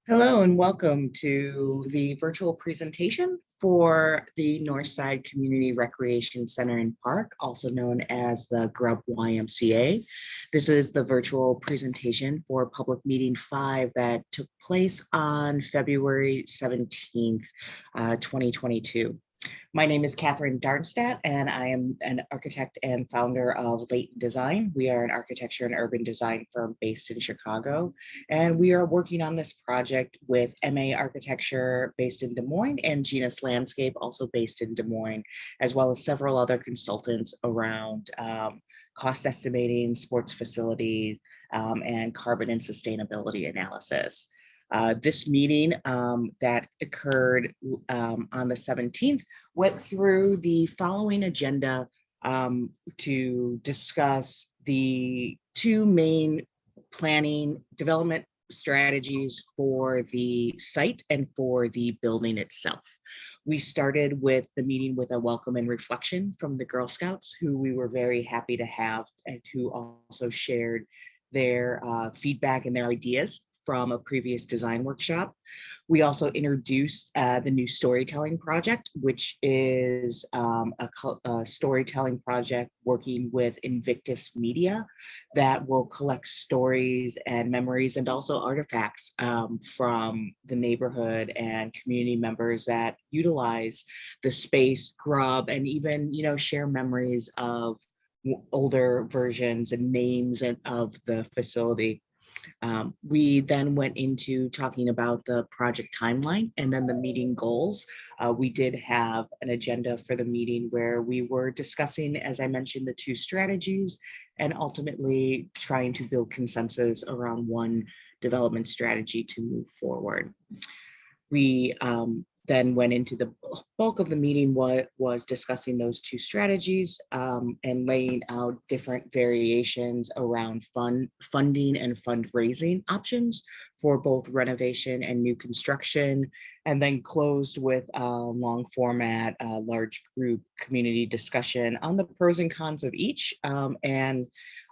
Hello and welcome to the virtual presentation for the Northside Community Recreation Center and Park, also known as the Grubb YMCA. This is the virtual presentation for Public Meeting 5 that took place on February 17th, 2022. My name is Katherine Darnstadt, and I am an architect and founder of Latent Design. We are an architecture and urban design firm based in Chicago, and we are working on this project with MA Architecture based in Des Moines and Genus Landscape, also based in Des Moines, as well as several other consultants around cost estimating, sports facilities, and carbon and sustainability analysis. This meeting that occurred on the 17th went through the following agenda to discuss the two main planning development strategies for the site and for the building itself. We started with the meeting with a welcome and reflection from the Girl Scouts, who we were very happy to have and who also shared their feedback and their ideas from a previous design workshop. We also introduced the new storytelling project, which is a storytelling project working with Invictus Media that will collect stories and memories and also artifacts from the neighborhood and community members that utilize the space, Grubb, and even, share memories of older versions and names of the facility. We then went into talking about the project timeline and then the meeting goals. We did have an agenda for the meeting where we were discussing, as I mentioned, the two strategies and ultimately trying to build consensus around one development strategy to move forward. We then went into the bulk of the meeting, what was discussing those two strategies and laying out different variations around funding and fundraising options for both renovation and new construction, and then closed with a long format, large group community discussion on the pros and cons of each, and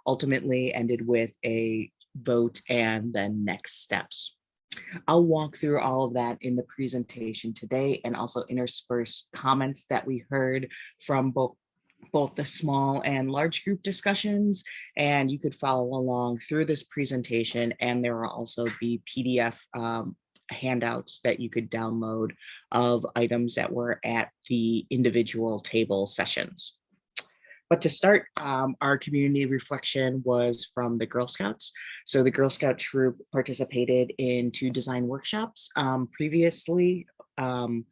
ultimately ended with a vote and then next steps. I'll walk through all of that in the presentation today and also intersperse comments that we heard from both the small and large group discussions, and you could follow along through this presentation, and there will also be PDF handouts that you could download of items that were at the individual table sessions. But to start, our community reflection was from the Girl Scouts. So the Girl Scout troop participated in 2 design workshops previously on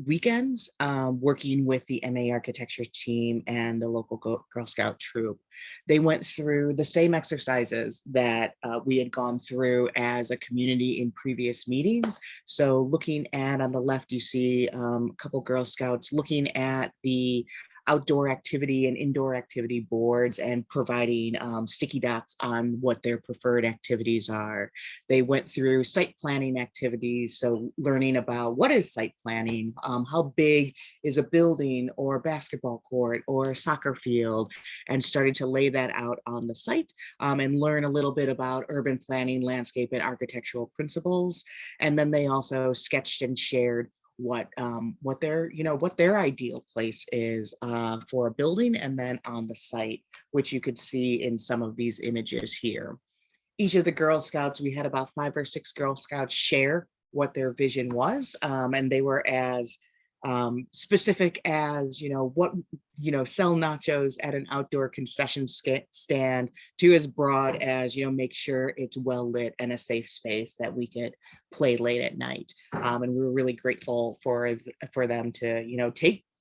weekends, working with the MA architecture team and the local Girl Scout troop. They went through the same exercises that we had gone through as a community in previous meetings. So looking at, on the left, you see a couple Girl Scouts looking at the outdoor activity and indoor activity boards and providing sticky dots on what their preferred activities are. They went through site planning activities, so learning about what is site planning, how big is a building or a basketball court or a soccer field, and started to lay that out on the site and learn a little bit about urban planning, landscape, and architectural principles. And then they also sketched and shared what their ideal place is for a building and then on the site, which you could see in some of these images here. Each of the Girl Scouts, we had about 5 or 6 Girl Scouts share what their vision was, and they were as specific as, sell nachos at an outdoor concession stand, to as broad as, make sure it's well lit and a safe space that we could play late at night. And we were really grateful for them to,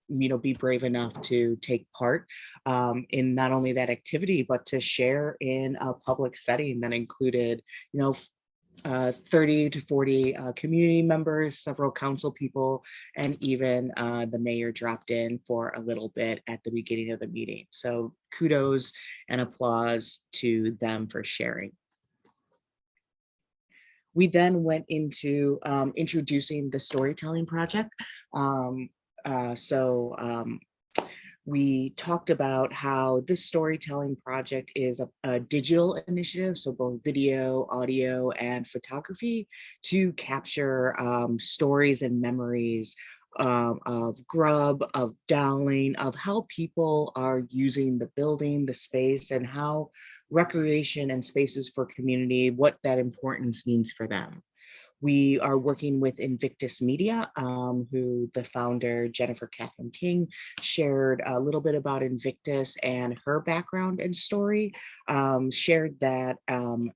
be brave enough to take part in not only that activity, but to share in a public setting that included, 30 to 40 community members, several council people, and even the mayor dropped in for a little bit at the beginning of the meeting. So kudos and applause to them for sharing. We then went into We talked about how this storytelling project is a digital initiative, so both video, audio, and photography to capture stories and memories of Grubb, of Dowling, of how people are using the building, the space, and how recreation and spaces for community, what that importance means for them. We are working with Invictus Media, who the founder, Jennifer Catherine King, shared a little bit about Invictus and her background and story, shared that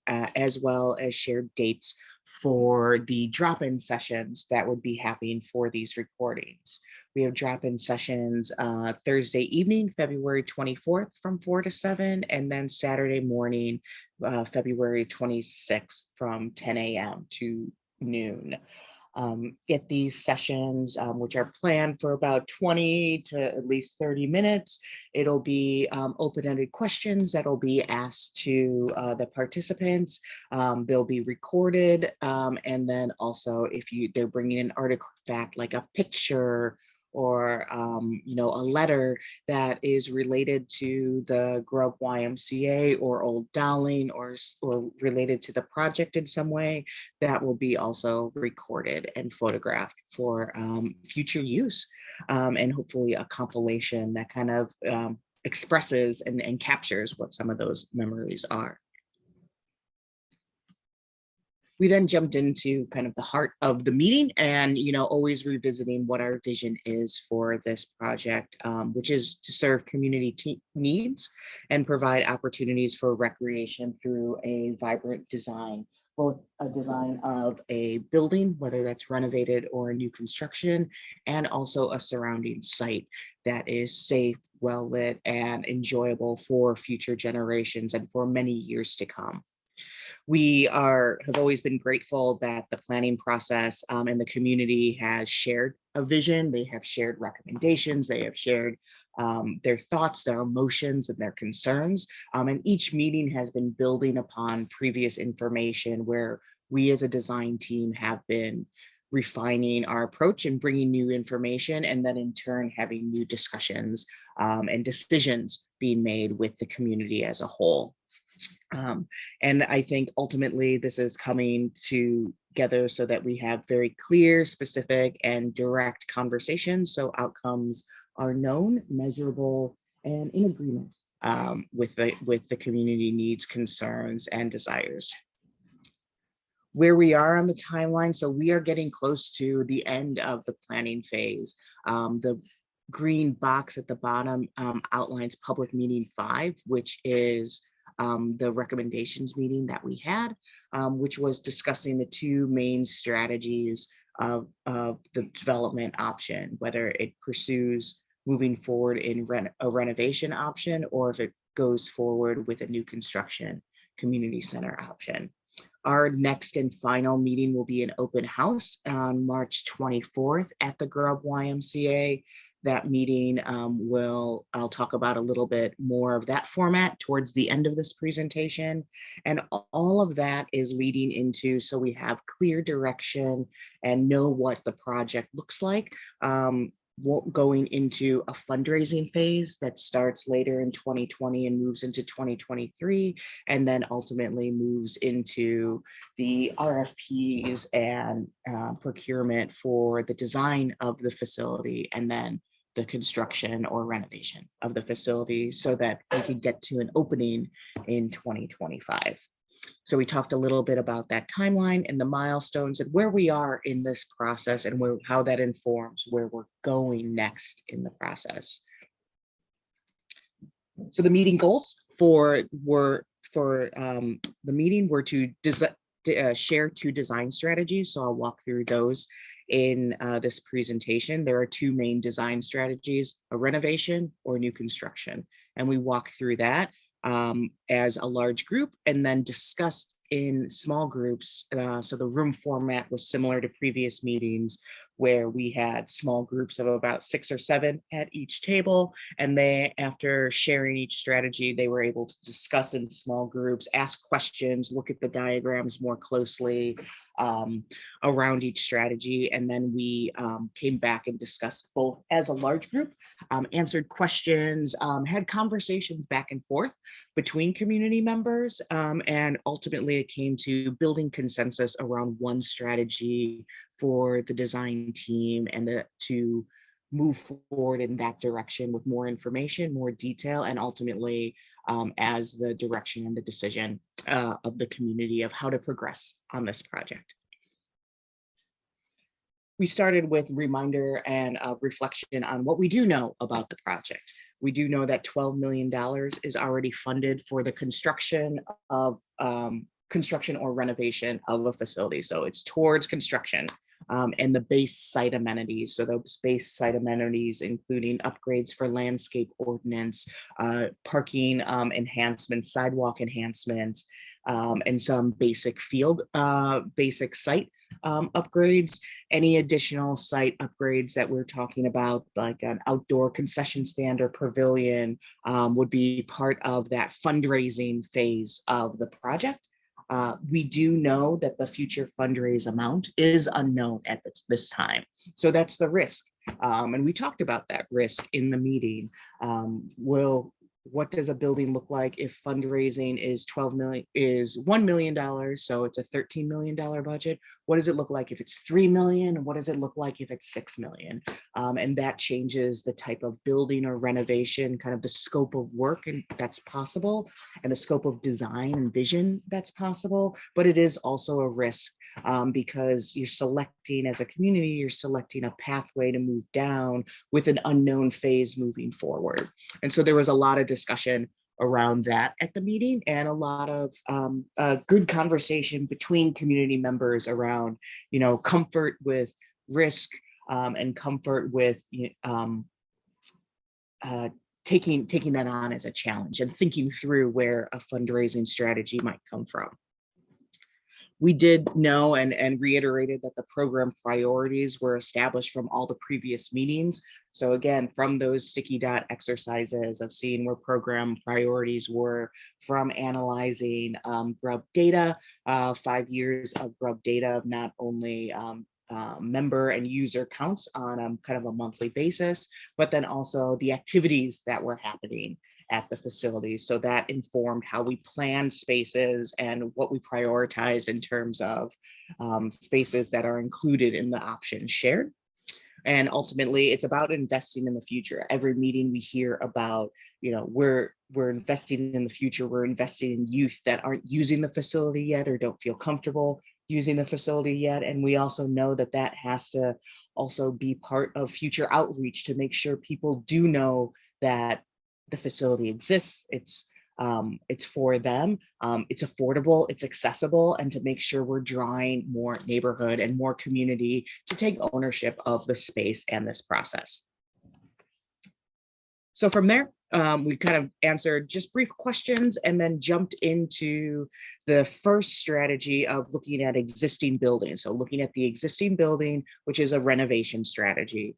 as well as shared dates for the drop-in sessions that would be happening for these recordings. We have drop-in sessions Thursday evening, February 24th from 4 to 7, and then Saturday morning, February 26th from 10 a.m. to noon. At these sessions, which are planned for about 20 to at least 30 minutes, it'll be open-ended questions that'll be asked to the participants. They'll be recorded, and then also if they're bringing an artifact like a picture or a letter that is related to the Grubb YMCA or Old Dowling or related to the project in some way, that will be also recorded and photographed for future use, and hopefully a compilation that kind of expresses and captures what some of those memories are. We then jumped into kind of the heart of the meeting and, always revisiting what our vision is for this project, which is to serve community needs and provide opportunities for recreation through a vibrant design, both a design of a building, whether that's renovated or a new construction, and also a surrounding site that is safe, well lit, and enjoyable for future generations and for many years to come. We have always been grateful that the planning process and the community has shared a vision. They have shared recommendations. They have shared their thoughts, their emotions, and their concerns. And each meeting has been building upon previous information where we as a design team have been refining our approach and bringing new information, and then in turn having new discussions and decisions being made with the community as a whole. And I think ultimately this is coming together so that we have very clear, specific, and direct conversations, so outcomes are known, measurable, and in agreement with the community needs, concerns, and desires. Where we are on the timeline, so we are getting close to the end of the planning phase. The green box at the bottom outlines public meeting 5, which is the recommendations meeting that we had, which was discussing the 2 main strategies of the development option, whether it pursues moving forward in a renovation option or if it goes forward with a new construction community center option. Our next and final meeting will be an open house on March 24th at the Grubb YMCA. That meeting I'll talk about a little bit more of that format towards the end of this presentation. And all of that is leading into, so we have clear direction and know what the project looks like. Going into a fundraising phase that starts later in 2020 and moves into 2023, and then ultimately moves into the RFPs and procurement for the design of the facility, and then the construction or renovation of the facility so that we can get to an opening in 2025. So we talked a little bit about that timeline and the milestones and where we are in this process and how that informs where we're going next in the process. So the meeting goals the meeting were to share 2 design strategies. So I'll walk through those in this presentation. There are 2 main design strategies: a renovation or new construction. And we walk through that as a large group and then discussed in small groups. So the room format was similar to previous meetings where we had small groups of about 6 or 7 at each table. And they, after sharing each strategy, they were able to discuss in small groups, ask questions, look at the diagrams more closely around each strategy. And then we came back and discussed both as a large group, answered questions, had conversations back and forth between community members, and ultimately it came to building consensus around one strategy for the design team and to move forward in that direction with more information, more detail, and ultimately as the direction and the decision of the community of how to progress on this project. We started with reminder and reflection on what we do know about the project. We do know that $12 million is already funded for the construction or renovation of a facility. So it's towards construction and the base site amenities. So those base site amenities, including upgrades for landscape ordinance, parking enhancements, sidewalk enhancements, and some basic basic site upgrades. Any additional site upgrades that we're talking about, like an outdoor concession stand or pavilion, would be part of that fundraising phase of the project. We do know that the future fundraise amount is unknown at this time. So that's the risk. And we talked about that risk in the meeting. What does a building look like if fundraising is $1 million? So it's a $13 million budget. What does it look like if it's 3 million? What does it look like if it's 6 million? And that changes the type of building or renovation, kind of the scope of work and that's possible, and the scope of design and vision that's possible. But it is also a risk because you're selecting, as a community, you're selecting a pathway to move down with an unknown phase moving forward. And so there was a lot of discussion around that at the meeting, and a lot of good conversation between community members around, comfort with risk and comfort with taking that on as a challenge and thinking through where a fundraising strategy might come from. We did know and reiterated that the program priorities were established from all the previous meetings. So again, from those sticky dot exercises of seeing where program priorities were, from analyzing Grubb data, 5 years of Grubb data of not only member and user counts on kind of a monthly basis, but then also the activities that were happening at the facility. So that informed how we plan spaces and what we prioritize in terms of spaces that are included in the options shared. And ultimately, it's about investing in the future. Every meeting we hear about, we're investing in the future. We're investing in youth that aren't using the facility yet or don't feel comfortable using the facility yet. And we also know that that has to also be part of future outreach to make sure people do know that the facility exists, it's for them, it's affordable, it's accessible, and to make sure we're drawing more neighborhood and more community to take ownership of the space and this process. So from there, we kind of answered just brief questions and then jumped into the first strategy of looking at existing buildings. So looking at the existing building, which is a renovation strategy.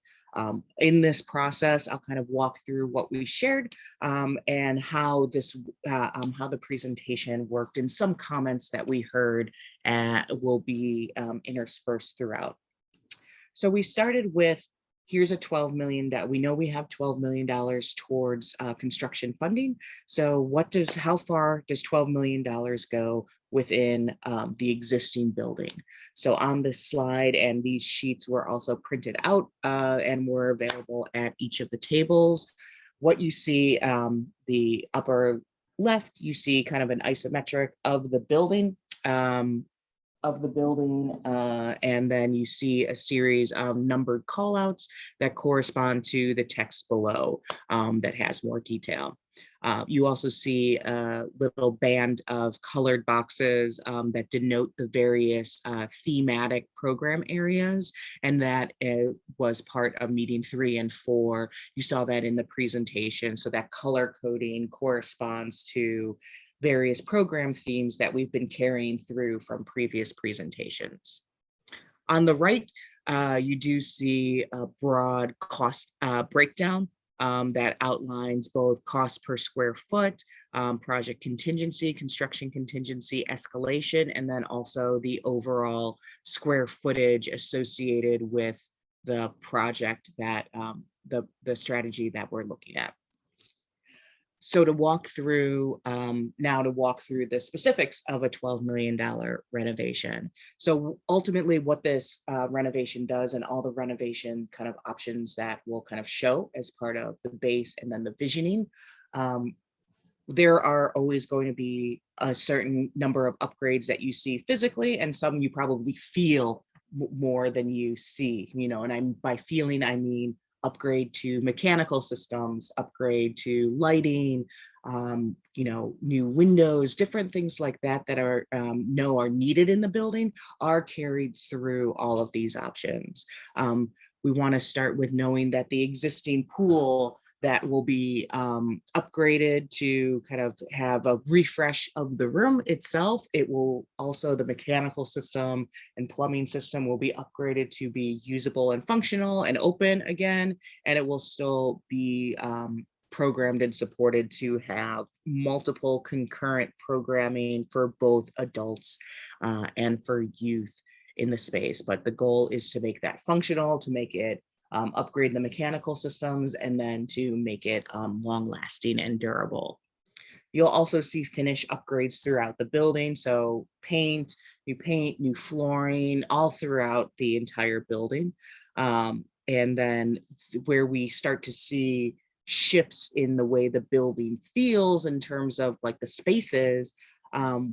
In this process, I'll kind of walk through what we shared and how the presentation worked, and some comments that we heard will be interspersed throughout. So we started with, here's a $12 million. We know we have $12 million towards construction funding. So how far does $12 million go within the existing building? So on this slide, and these sheets were also printed out and were available at each of the tables. What you see, the upper left, you see kind of an isometric of the building. And then you see a series of numbered callouts that correspond to the text below that has more detail. You also see a little band of colored boxes that denote the various thematic program areas, and that was part of meeting 3 and 4. You saw that in the presentation. So that color coding corresponds to various program themes that we've been carrying through from previous presentations. On the right, you do see a broad cost breakdown that outlines both cost per square foot, project contingency, construction contingency, escalation, and then also the overall square footage associated with the project that the strategy that we're looking at. So to walk through the specifics of a $12 million renovation. So ultimately what this renovation does, and all the renovation kind of options that we'll kind of show as part of the base and then the visioning, there are always going to be a certain number of upgrades that you see physically, and some you probably feel more than you see, and by feeling, I mean upgrade to mechanical systems, upgrade to lighting, new windows, different things like that that are needed in the building are carried through all of these options. We want to start with knowing that the existing pool that will be upgraded to kind of have a refresh of the room itself. It will also, the mechanical system and plumbing system will be upgraded to be usable and functional and open again, and it will still be programmed and supported to have multiple concurrent programming for both adults and for youth in the space. But the goal is to make that functional, to make it upgrade the mechanical systems, and then to make it long lasting and durable. You'll also see finish upgrades throughout the building. So paint, new flooring, all throughout the entire building. And then where we start to see shifts in the way the building feels in terms of like the spaces,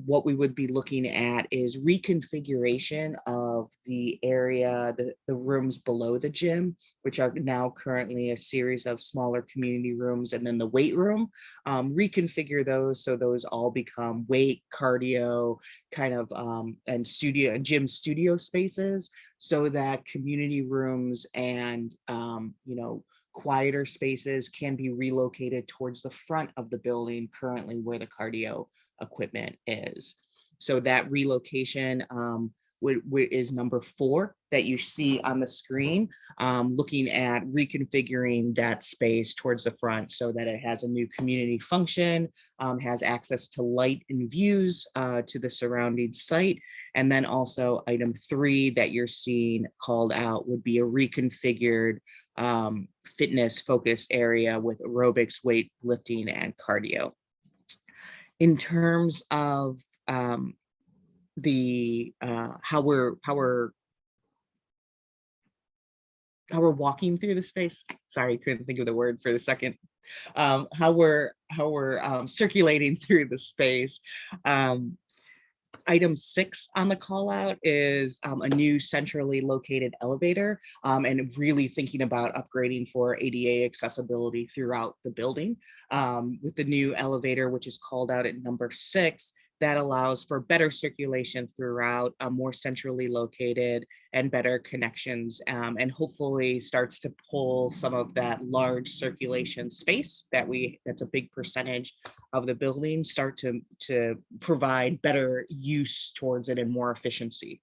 what we would be looking at is reconfiguration of the area, the rooms below the gym, which are now currently a series of smaller community rooms, and then the weight room, reconfigure those so those all become weight, cardio, kind of, and gym studio spaces, so that community rooms and, quieter spaces can be relocated towards the front of the building, currently where the cardio equipment is. So that relocation is number 4 that you see on the screen, looking at reconfiguring that space towards the front so that it has a new community function, has access to light and views to the surrounding site. And then also item 3 that you're seeing called out would be a reconfigured fitness focused area with aerobics, weight lifting, and cardio. In terms of how we're walking through the space, sorry, couldn't think of the word for a second, how we're circulating through the space. Item 6 on the call out is a new centrally located elevator, and really thinking about upgrading for ADA accessibility throughout the building. With the new elevator, which is called out at number 6, that allows for better circulation throughout, more centrally located and better connections, and hopefully starts to pull some of that large circulation space that's a big percentage of the building, start to provide better use towards it and more efficiency.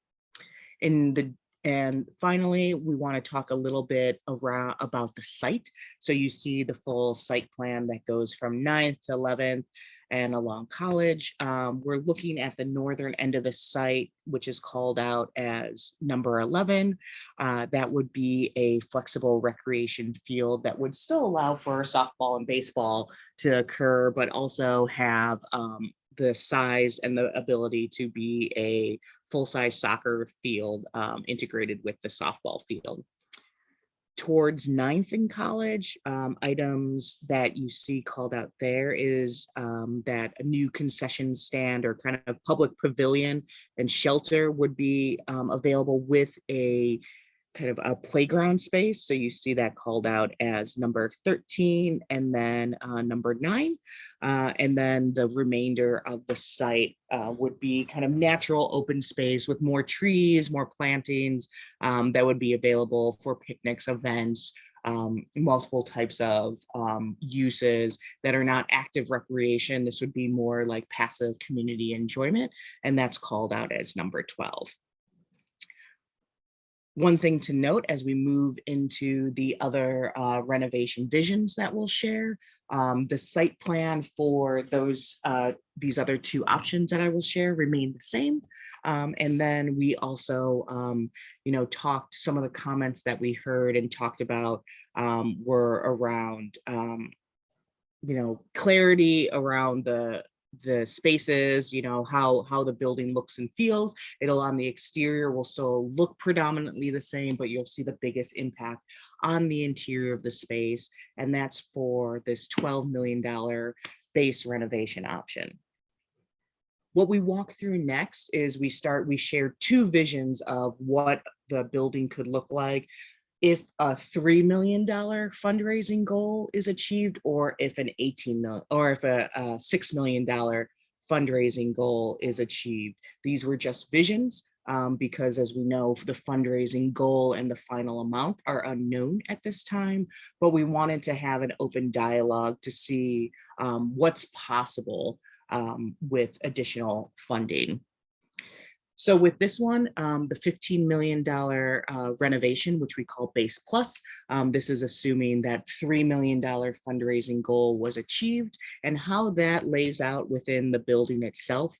And finally, we want to talk a little bit about the site. So you see the full site plan that goes from 9th to 11th and along College. We're looking at the northern end of the site, which is called out as number 11. That would be a flexible recreation field that would still allow for softball and baseball to occur, but also have the size and the ability to be a full-size soccer field integrated with the softball field. Towards 9th in College, items that you see called out there is that a new concession stand or kind of public pavilion and shelter would be available with a kind of a playground space. So you see that called out as number 13 and then number 9. And then the remainder of the site would be kind of natural open space with more trees, more plantings that would be available for picnics, events, multiple types of uses that are not active recreation. This would be more like passive community enjoyment, and that's called out as number 12. One thing to note as we move into the other renovation visions that we'll share, the site plan for these other two options that I will share remain the same. And then we also, talked, some of the comments that we heard and talked about were around, clarity around the spaces, how the building looks and feels. It'll on the exterior will still look predominantly the same, but you'll see the biggest impact on the interior of the space. And that's for this $12 million base renovation option. What we walk through next is we share two visions of what the building could look like if a $3 million fundraising goal is achieved, or if an $6 million fundraising goal is achieved. These were just visions because, as we know, the fundraising goal and the final amount are unknown at this time, but we wanted to have an open dialogue to see what's possible with additional funding. So with this one, the $15 million renovation, which we call Base Plus, this is assuming that $3 million fundraising goal was achieved, and how that lays out within the building itself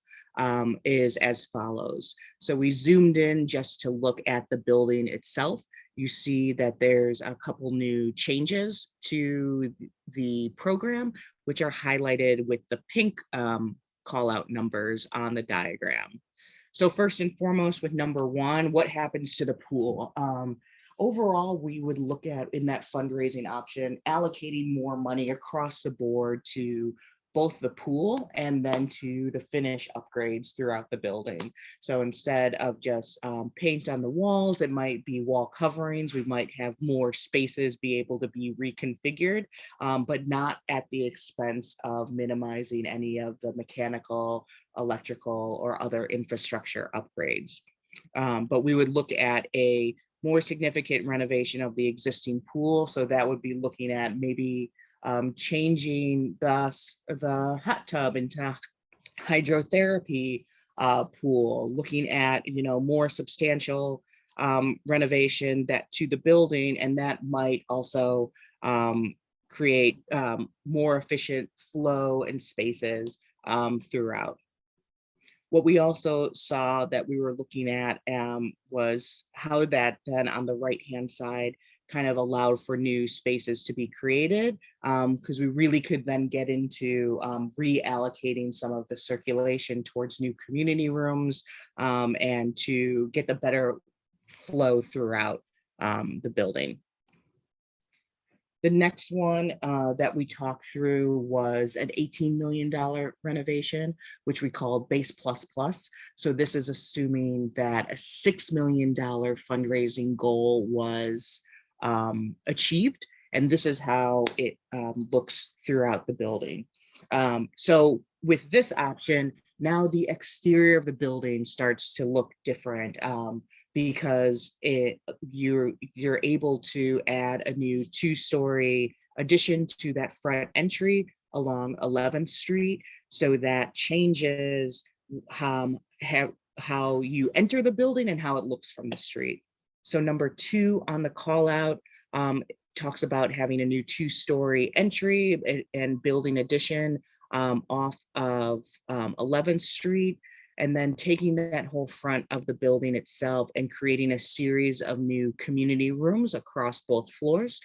is as follows. So we zoomed in just to look at the building itself. You see that there's a couple new changes to the program, which are highlighted with the pink call out numbers on the diagram. So first and foremost, with number one, what happens to the pool? Overall, we would look at, in that fundraising option, allocating more money across the board to both the pool and then to the finish upgrades throughout the building. So instead of just paint on the walls, it might be wall coverings. We might have more spaces be able to be reconfigured, but not at the expense of minimizing any of the mechanical, electrical, or other infrastructure upgrades. But we would look at a more significant renovation of the existing pool. So that would be looking at maybe changing the hot tub into hydrotherapy pool, looking at more substantial renovation to the building, and that might also create more efficient flow and spaces throughout. What we also saw that we were looking at was how that then on the right-hand side kind of allowed for new spaces to be created, because we really could then get into reallocating some of the circulation towards new community rooms and to get the better flow throughout the building. The next one that we talked through was an $18 million renovation, which we call Base Plus Plus. So this is assuming that a $6 million fundraising goal was achieved. And this is how it looks throughout the building. So with this option, now the exterior of the building starts to look different because you're able to add a new 2-story addition to that front entry along 11th Street. So that changes how you enter the building and how it looks from the street. So number 2 on the call out talks about having a new 2-story entry and building addition off of 11th Street, and then taking that whole front of the building itself and creating a series of new community rooms across both floors.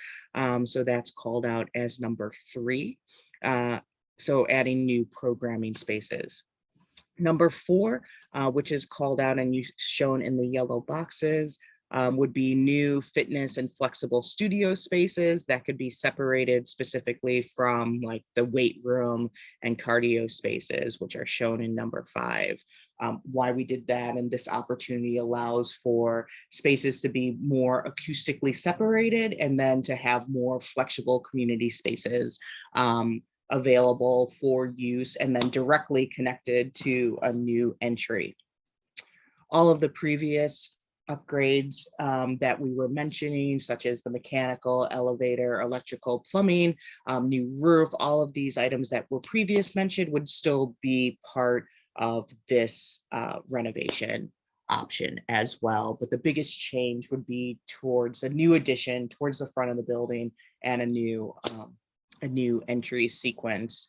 So that's called out as number 3. So adding new programming spaces. Number 4, which is called out and shown in the yellow boxes, would be new fitness and flexible studio spaces that could be separated specifically from like the weight room and cardio spaces, which are shown in number 5. Why we did that, and this opportunity allows for spaces to be more acoustically separated and then to have more flexible community spaces available for use and then directly connected to a new entry. All of the previous upgrades that we were mentioning, such as the mechanical, elevator, electrical, plumbing, new roof, all of these items that were previously mentioned would still be part of this renovation option as well. But the biggest change would be towards a new addition towards the front of the building and a new entry sequence.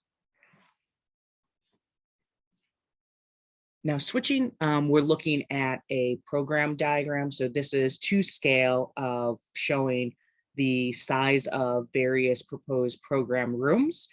Now switching, we're looking at a program diagram. So this is to scale of showing the size of various proposed program rooms,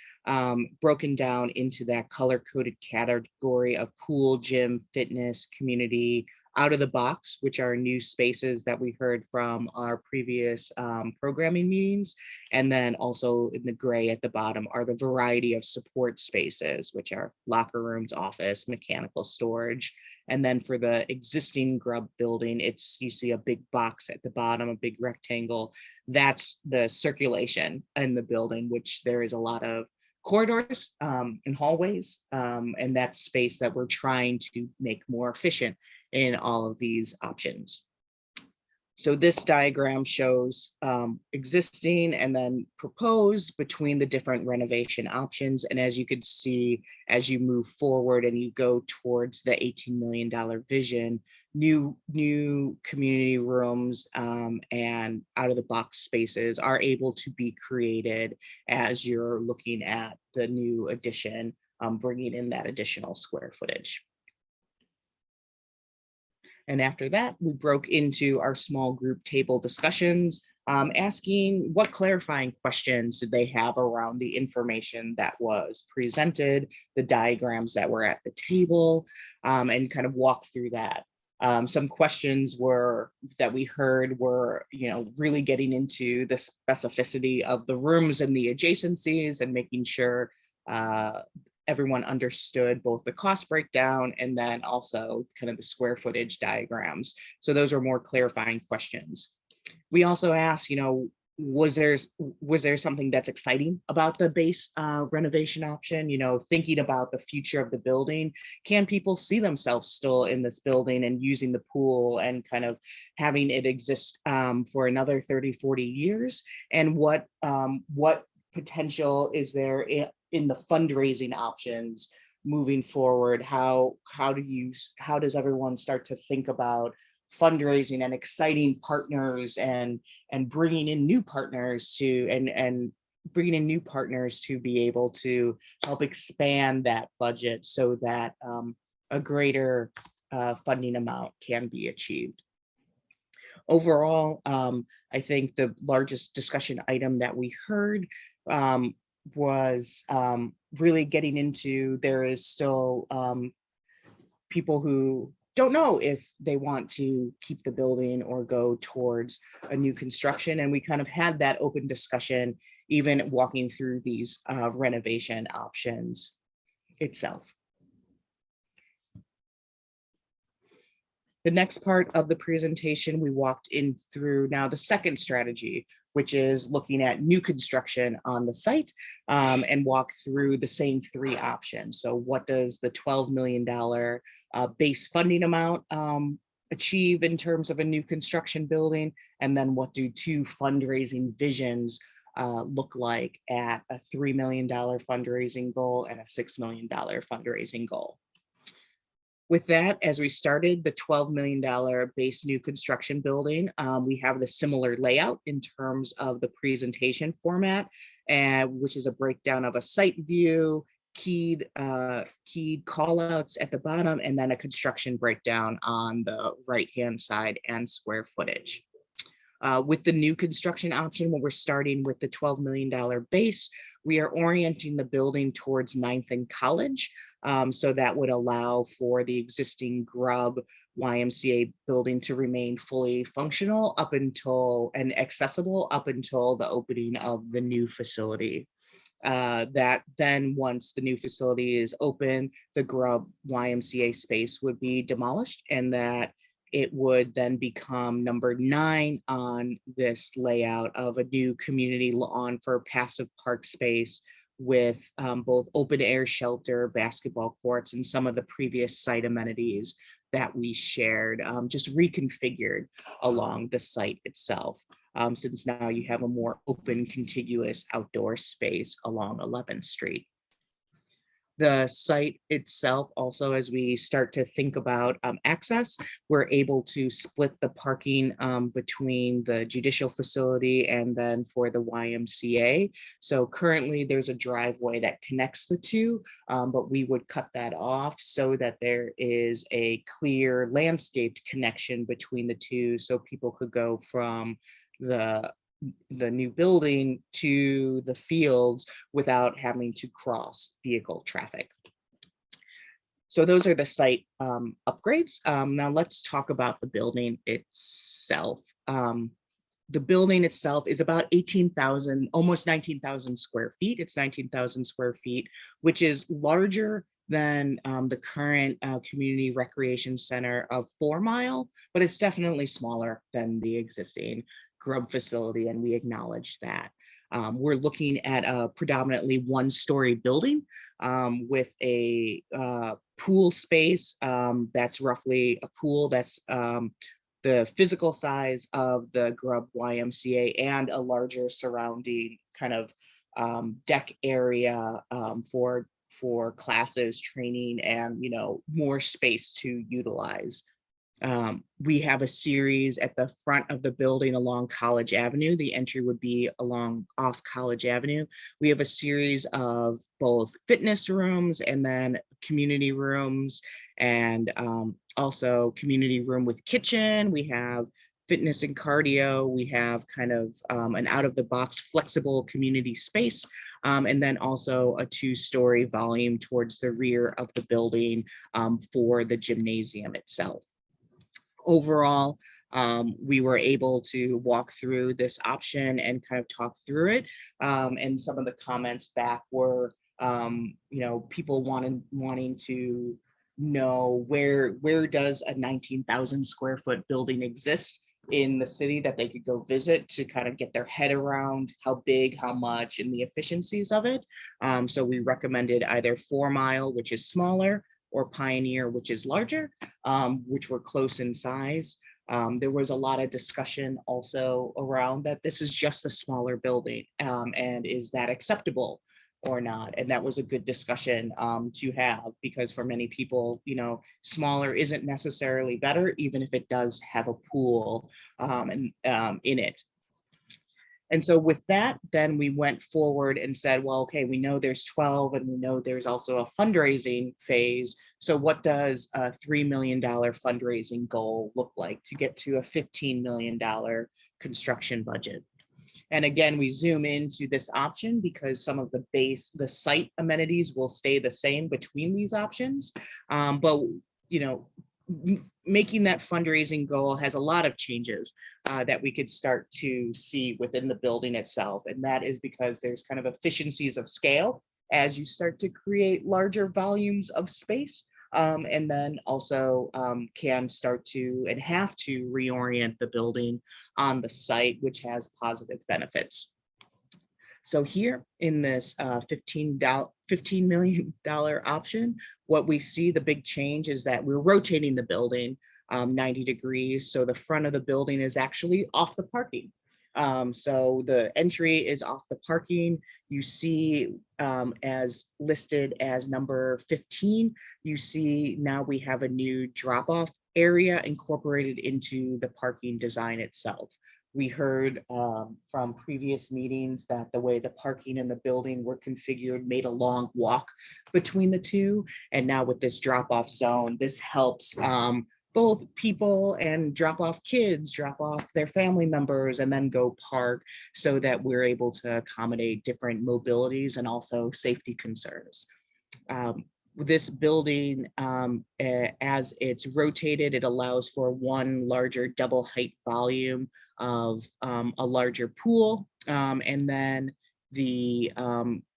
broken down into that color-coded category of pool, gym, fitness, community, out of the box, which are new spaces that we heard from our previous programming meetings. And then also in the gray at the bottom are the variety of support spaces, which are locker rooms, office, mechanical storage. And then for the existing Grubb building, you see a big box at the bottom, a big rectangle. That's the circulation in the building, which there is a lot of corridors and hallways, and that space that we're trying to make more efficient in all of these options. So this diagram shows existing and then proposed between the different renovation options. And as you could see, as you move forward and you go towards the $18 million vision, new community rooms and out of the box spaces are able to be created as you're looking at the new addition, bringing in that additional square footage. And after that, we broke into our small group table discussions, asking what clarifying questions did they have around the information that was presented, the diagrams that were at the table, and kind of walk through that. Some questions that we heard were, really getting into the specificity of the rooms and the adjacencies and making sure everyone understood both the cost breakdown and then also kind of the square footage diagrams. So those are more clarifying questions. We also asked, was there something that's exciting about the base renovation option? Thinking about the future of the building, can people see themselves still in this building and using the pool and kind of having it exist for another 30, 40 years? And what potential is there in the fundraising options moving forward? How does everyone start to think about fundraising and exciting partners and bringing in new partners to be able to help expand that budget so that a greater funding amount can be achieved. Overall, I think the largest discussion item that we heard was really getting into, there is still people who don't know if they want to keep the building or go towards a new construction. And we kind of had that open discussion, even walking through these renovation options itself. The next part of the presentation, we walked in through now the second strategy, which is looking at new construction on the site, and walk through the same three options. So what does the $12 million base funding amount achieve in terms of a new construction building? And then what do two fundraising visions look like at a $3 million fundraising goal and a $6 million fundraising goal? With that, as we started the $12 million base new construction building, we have the similar layout in terms of the presentation format, which is a breakdown of a site view, keyed callouts at the bottom, and then a construction breakdown on the right-hand side and square footage. With the new construction option, when we're starting with the $12 million base, we are orienting the building towards 9th and College. So that would allow for the existing Grubb YMCA building to remain fully functional up until and accessible up until the opening of the new facility. That then once the new facility is open, the Grubb YMCA space would be demolished, and that it would then become number 9 on this layout of a new community lawn for passive park space with both open air shelter, basketball courts, and some of the previous site amenities that we shared, just reconfigured along the site itself, since now you have a more open, contiguous outdoor space along 11th Street. The site itself also, as we start to think about access, we're able to split the parking between the judicial facility and then for the YMCA. So currently there's a driveway that connects the two, but we would cut that off so that there is a clear landscaped connection between the two, so people could go from the new building to the fields without having to cross vehicle traffic. So those are the site upgrades. Now let's talk about the building itself. The building itself is about 18,000, almost 19,000 square feet. It's 19,000 square feet, which is larger than the current community recreation center of 4 Mile, but it's definitely smaller than the existing Grubb facility, and we acknowledge that. We're looking at a predominantly 1-story building with a pool space that's roughly a pool that's the physical size of the Grubb YMCA and a larger surrounding kind of deck area for classes, training, and more space to utilize. We have a series at the front of the building along College Avenue. The entry would be off College Avenue. We have a series of both fitness rooms and then community rooms, and also community room with kitchen. We have fitness and cardio. We have kind of an out-of-the-box flexible community space, and then also a 2-story volume towards the rear of the building for the gymnasium itself. Overall, we were able to walk through this option and kind of talk through it. And some of the comments back were, people wanting to know where does a 19,000 square foot building exist in the city that they could go visit to kind of get their head around how big, how much, and the efficiencies of it. So we recommended either 4 Mile, which is smaller, or Pioneer, which is larger, which were close in size. There was a lot of discussion also around that this is just a smaller building, and is that acceptable or not? And that was a good discussion to have, because for many people, smaller isn't necessarily better, even if it does have a pool in it. And so with that, then we went forward and said, well, okay, we know there's 12 and we know there's also a fundraising phase. So what does a $3 million fundraising goal look like to get to a $15 million construction budget? And again, we zoom into this option because some of the site amenities will stay the same between these options. But, making that fundraising goal has a lot of changes that we could start to see within the building itself. And that is because there's kind of efficiencies of scale as you start to create larger volumes of space. And then also can start to and have to reorient the building on the site, which has positive benefits. So here in this $15 million option, what we see, the big change is that we're rotating the building 90 degrees. So the front of the building is actually off the parking. So the entry is off the parking. You see as listed as number 15, you see now we have a new drop-off area incorporated into the parking design itself. We heard from previous meetings that the way the parking in the building were configured made a long walk between the two. And now with this drop-off zone, this helps both people and drop off kids, drop off their family members, and then go park, so that we're able to accommodate different mobilities and also safety concerns. This building, as it's rotated, it allows for one larger double height volume of a larger pool, and then the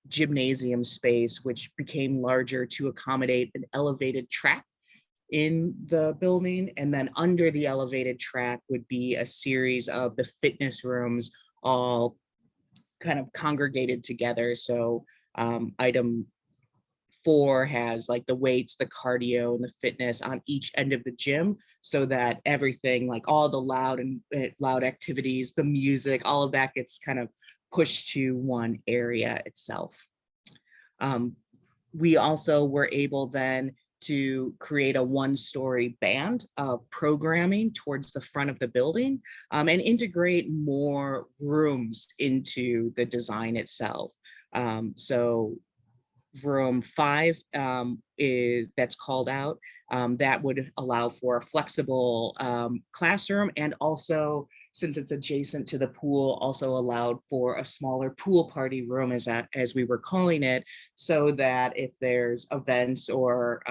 gymnasium space, which became larger to accommodate an elevated track in the building. And then under the elevated track would be a series of the fitness rooms all kind of congregated together. So Item 4 has like the weights, the cardio, and the fitness on each end of the gym, so that everything, like all the loud activities, the music, all of that gets kind of pushed to one area itself. We also were able then to create a one-story band of programming towards the front of the building, and integrate more rooms into the design itself. So room 5 is that's called out, that would allow for a flexible classroom, and also, since it's adjacent to the pool, also allowed for a smaller pool party room, as we were calling it, so that if there's events or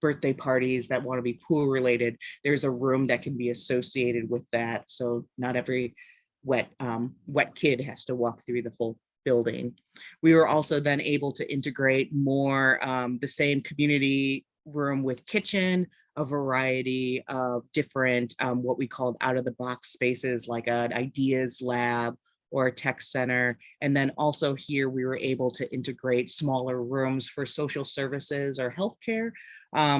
birthday parties that want to be pool related, there's a room that can be associated with that, so not every wet kid has to walk through the whole building. We were also then able to integrate more the same community room with kitchen, a variety of different what we called out of the box spaces, like an ideas lab or a tech center. And then also here we were able to integrate smaller rooms for social services or healthcare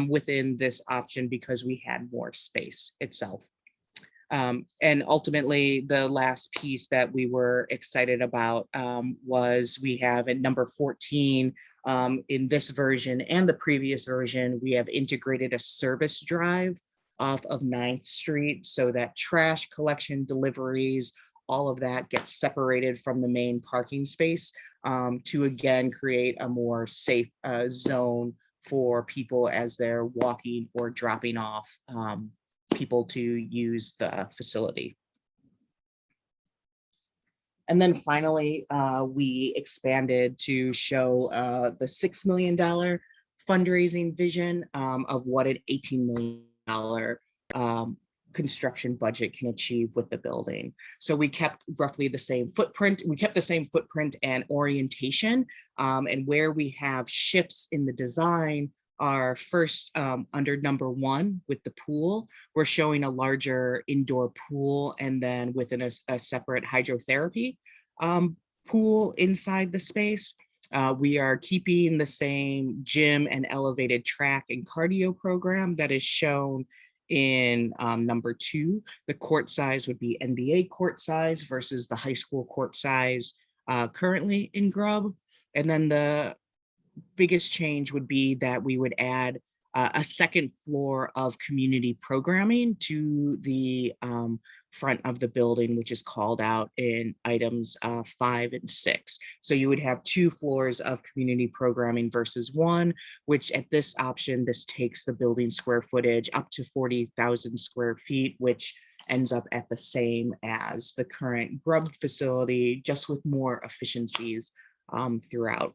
within this option, because we had more space itself. And ultimately, the last piece that we were excited about was we have at number 14 in this version and the previous version, we have integrated a service drive off of 9th Street, so that trash collection, deliveries, all of that gets separated from the main parking space, to again create a more safe zone for people as they're walking or dropping off people to use the facility. And then finally, we expanded to show the $6 million fundraising vision of what an $18 million construction budget can achieve with the building. So we kept roughly the same footprint. We kept the same footprint and orientation, and where we have shifts in the design are first under number 1 with the pool. We're showing a larger indoor pool, and then within a separate hydrotherapy pool inside the space. We are keeping the same gym and elevated track and cardio program that is shown in number 2. The court size would be NBA court size versus the high school court size currently in Grubb. And then the biggest change would be that we would add a second floor of community programming to the front of the building, which is called out in items 5 and 6. So you would have 2 floors of community programming versus 1, which at this option, this takes the building square footage up to 40,000 square feet, which ends up at the same as the current Grubb facility, just with more efficiencies throughout.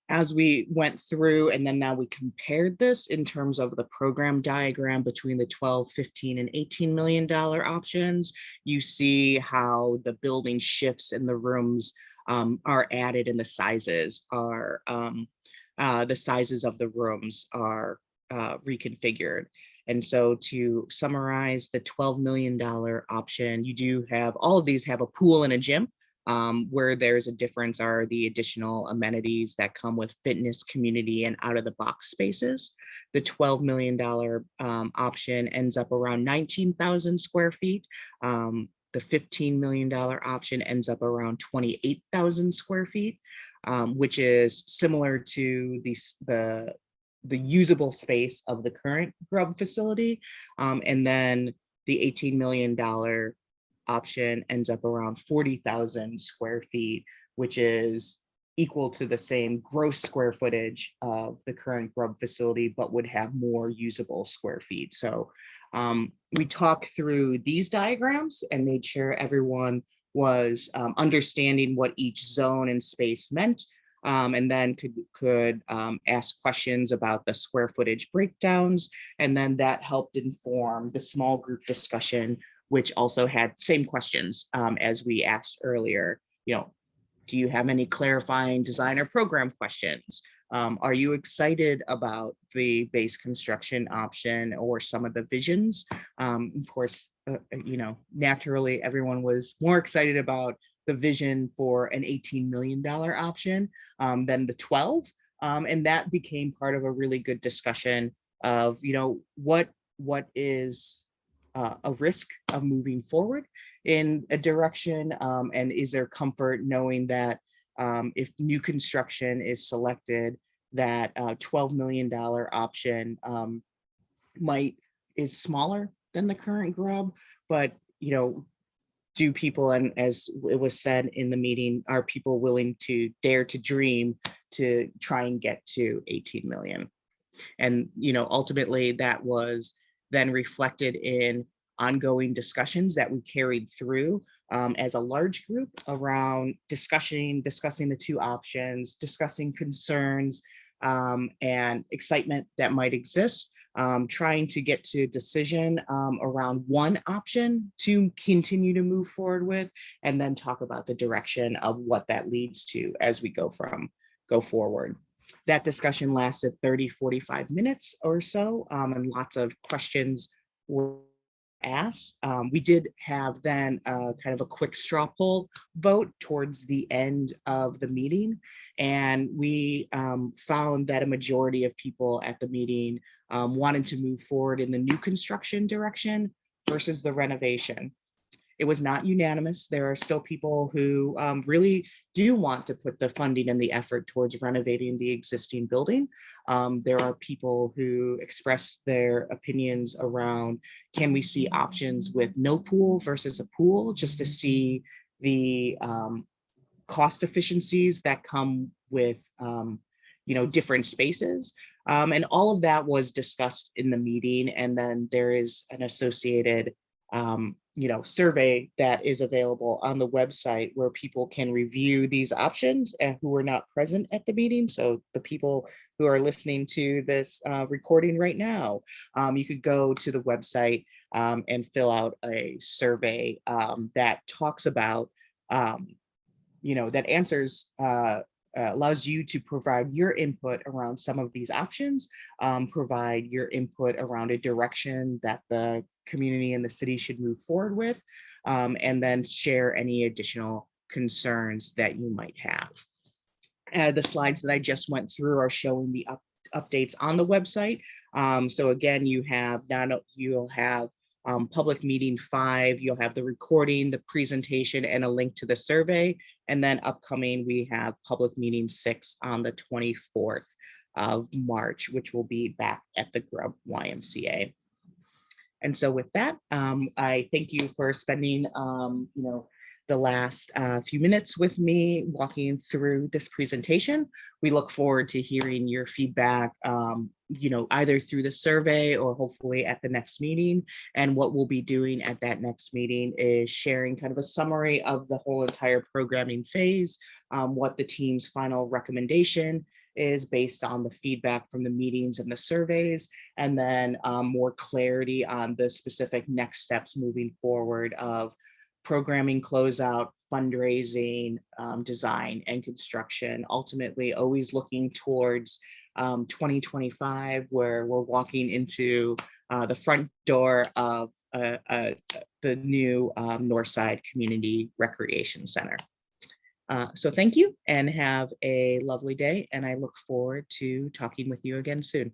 As we went through, and then now we compared this in terms of the program diagram between the 12, 15, and $18 million options, you see how the building shifts and the rooms are added, and the sizes are, the sizes of the rooms are reconfigured. And so to summarize the $12 million option, you do have, all of these have a pool and a gym. Where there's a difference are the additional amenities that come with fitness, community, and out of the box spaces. The $12 million option ends up around 19,000 square feet. The $15 million option ends up around 28,000 square feet, which is similar to the usable space of the current Grubb facility. And then the $18 million option ends up around 40,000 square feet, which is equal to the same gross square footage of the current Grubb facility, but would have more usable square feet. So we talked through these diagrams and made sure everyone was understanding what each zone and space meant, and then could ask questions about the square footage breakdowns. And then that helped inform the small group discussion, which also had same questions as we asked earlier. Do you have any clarifying design or program questions? Are you excited about the base construction option or some of the visions? Of course, naturally everyone was more excited about the vision for an $18 million option than the 12. And that became part of a really good discussion of, what is a risk of moving forward in a direction, and is there comfort knowing that if new construction is selected, that $12 million option is smaller than the current Grubb, but do people, and as it was said in the meeting, are people willing to dare to dream to try and get to 18 million? And ultimately that was then reflected in ongoing discussions that we carried through as a large group around discussing the two options, discussing concerns and excitement that might exist, trying to get to a decision around one option to continue to move forward with, and then talk about the direction of what that leads to as we go forward. That discussion lasted 30-45 minutes or so, and lots of questions were asked. We did have then kind of a quick straw poll vote towards the end of the meeting, and we found that a majority of people at the meeting wanted to move forward in the new construction direction versus the renovation. It was not unanimous. There are still people who really do want to put the funding and the effort towards renovating the existing building. There are people who express their opinions around, can we see options with no pool versus a pool, just to see the cost efficiencies that come with different spaces. And all of that was discussed in the meeting. And then there is an associated survey that is available on the website where people can review these options and who were not present at the meeting. So the people who are listening to this recording right now, you could go to the website and fill out a survey that talks about, that answers, allows you to provide your input around some of these options, provide your input around a direction that the community and the city should move forward with, and then share any additional concerns that you might have. The slides that I just went through are showing the updates on the website. So again, you'll have public meeting 5, you'll have the recording, the presentation, and a link to the survey. And then upcoming, we have public meeting 6 on the 24th of March, which will be back at the Grubb YMCA. And so with that, I thank you for spending, the last few minutes with me walking through this presentation. We look forward to hearing your feedback, either through the survey or hopefully at the next meeting. And what we'll be doing at that next meeting is sharing kind of a summary of the whole entire programming phase, what the team's final recommendation is based on the feedback from the meetings and the surveys, and then more clarity on the specific next steps moving forward of programming closeout, fundraising, design, and construction, ultimately always looking towards 2025, where we're walking into the front door of the new Northside Community Recreation Center. So thank you and have a lovely day, and I look forward to talking with you again soon.